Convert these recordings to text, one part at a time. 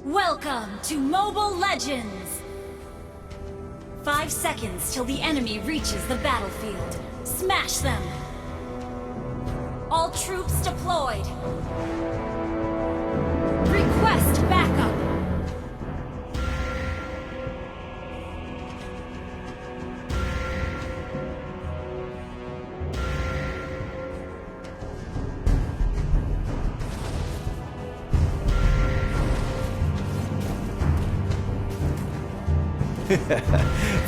Welcome to Mobile Legends! 5 seconds till the enemy reaches the battlefield. Smash them! All troops deployed. Request backup.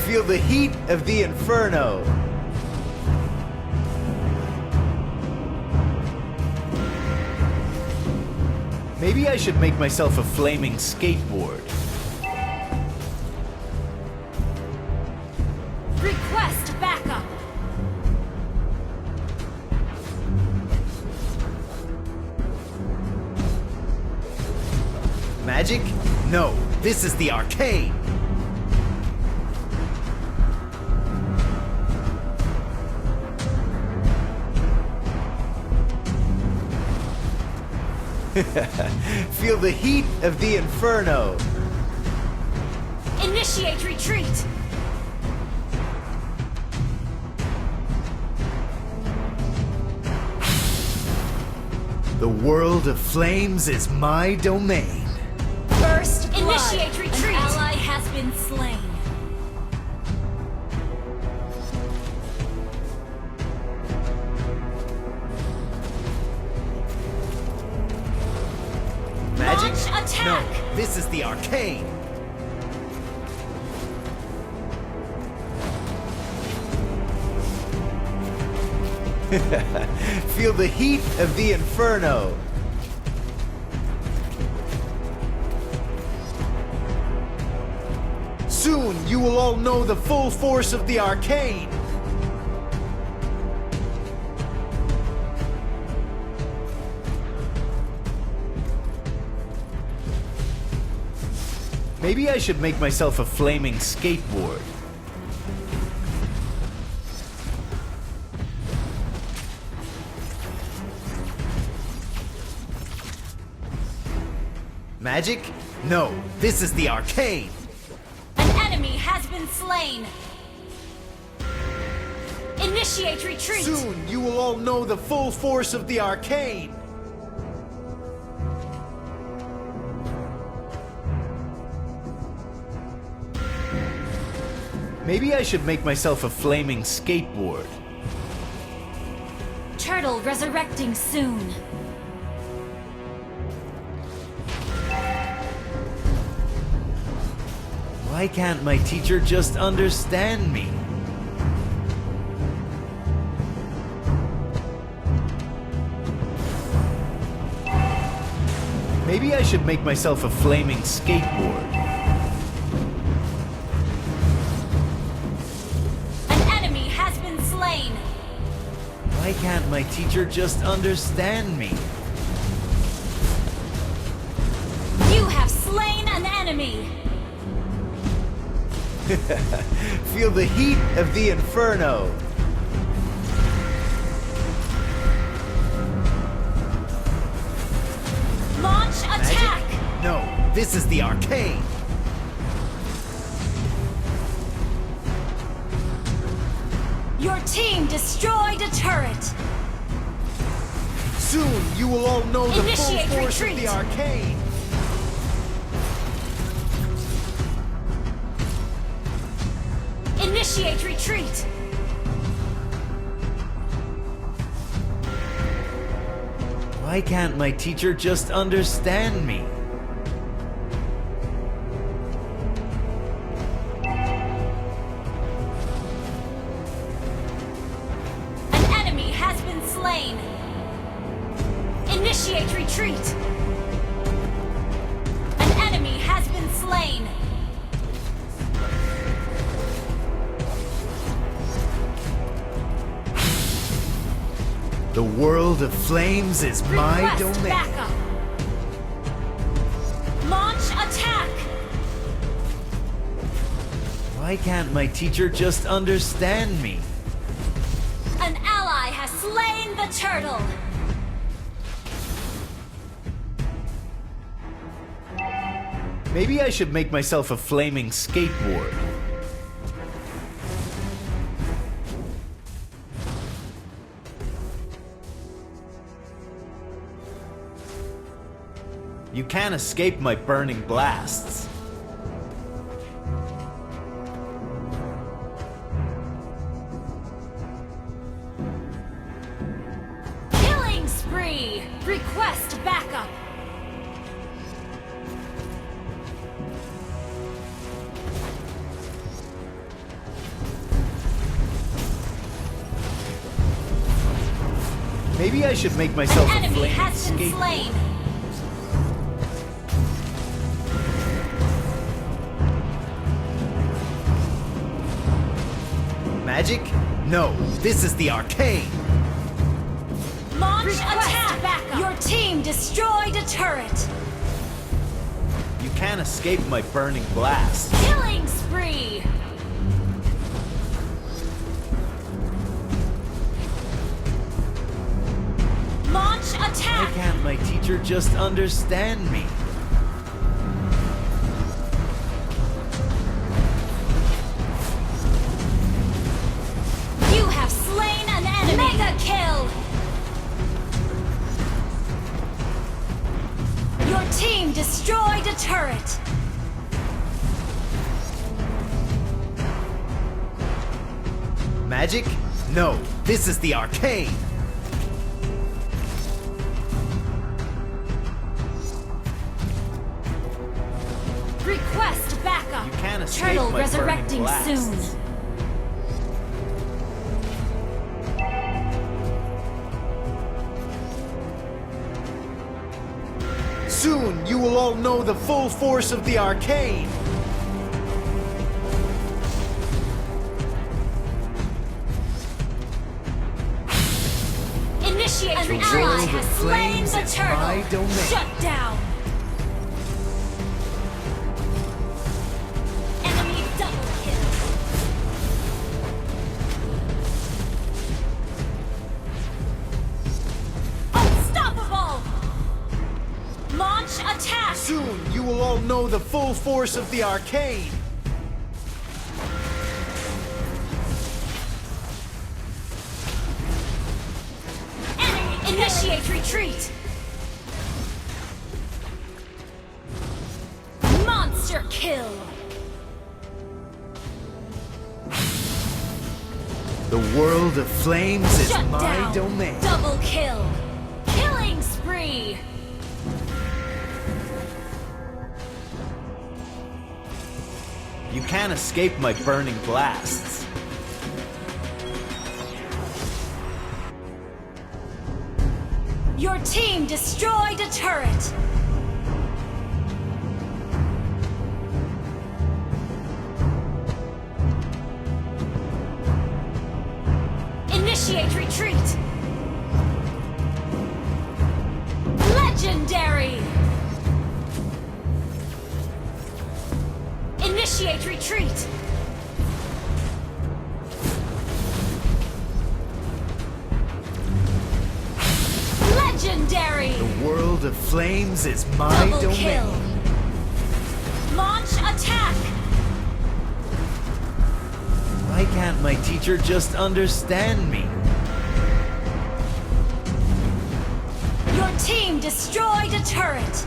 Feel the heat of the inferno. Maybe I should make myself a flaming skateboard. Request backup. Magic? No, this is the arcade. Feel the heat of the inferno. Initiate retreat. The world of flames is my domain. First blood. Initiate retreat. An ally has been slain. Magic? Launch attack. No, this is the arcade. Feel the heat of the inferno. Soon you will all know the full force of the arcade. Maybe I should make myself a flaming skateboard. Magic? No, this is the arcade. An enemy has been slain. Initiate retreat. Soon you will all know the full force of the arcade. Maybe I should make myself a flaming skateboard. Turtle resurrecting soon. Why can't my teacher just understand me? Maybe I should make myself a flaming skateboard. Why can't my teacher just understand me? You have slain an enemy! Feel the heat of the inferno. Launch attack! Magic? No, this is the arcade. Your team destroyed a turret! Soon you will all know the full Initiate force retreat. of the arcade. Initiate retreat! Why can't my teacher just understand me? Slain. Initiate retreat. An enemy has been slain. The world of flames is my Request domain. backup. Launch attack. Why can't my teacher just understand me? An ally has slain the turtle. Maybe I should make myself a flaming skateboard. You can't escape my burning blasts. Killing spree! Request backup! Maybe I should make myself An a enemy flaming has been skateboard. slain! Magic? No, this is the arcade! Launch attack! Backup. Your team destroyed a turret! You can't escape my burning blast. Killing spree! Launch attack! Why can't my teacher just understand me? You have slain an enemy! Mega kill! Your team destroyed a turret! Magic? No, this is the arcade! Request backup! You can't escape Turtle my resurrecting burning soon! blasts. Soon you will all know the full force of the arcade! Initiate The retreat! world Has of slain flames the is turtle! my domain. Shut down! Enemy double kill! Unstoppable! Launch attack! Soon you will all know the full force of the arcade! Enemy initiate retreat! Monster kill! The world of flames is Shut my down! domain. Double kill! Killing spree! You can't escape my burning blasts. Your team destroyed a turret! Initiate retreat! Legendary! Initiate retreat! Legendary! The world of flames is my Double domain. kill! Launch attack! Why can't my teacher just understand me? Your team destroyed a turret!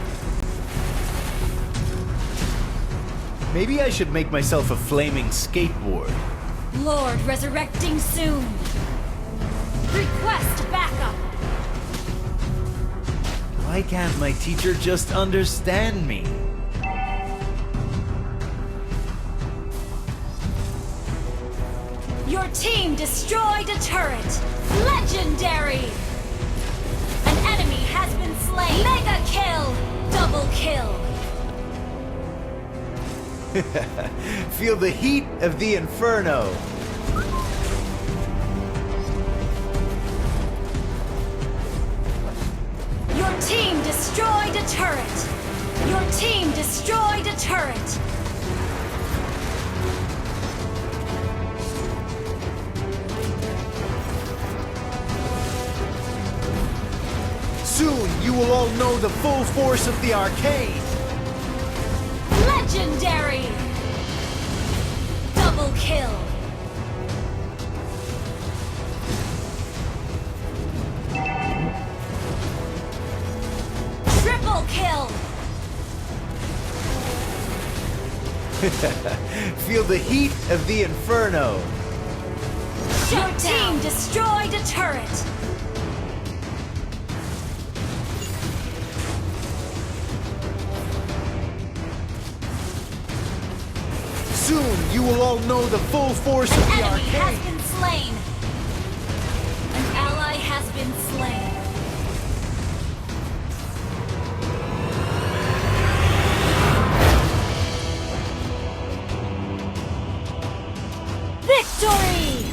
Maybe I should make myself a flaming skateboard. Lord resurrecting soon! Request backup! Why can't my teacher just understand me? Your team destroyed a turret! Legendary! An enemy has been slain! Mega kill! Double kill! Feel the heat of the inferno. Your team destroyed a turret! Your team destroyed a turret! Soon you will all know the full force of the arcade. Legendary! Double kill! Triple kill! Feel the heat of the inferno. Your team destroyed a turret! Soon you will all know the full force of the An enemy has arcane. been slain! An ally has been slain. Victory!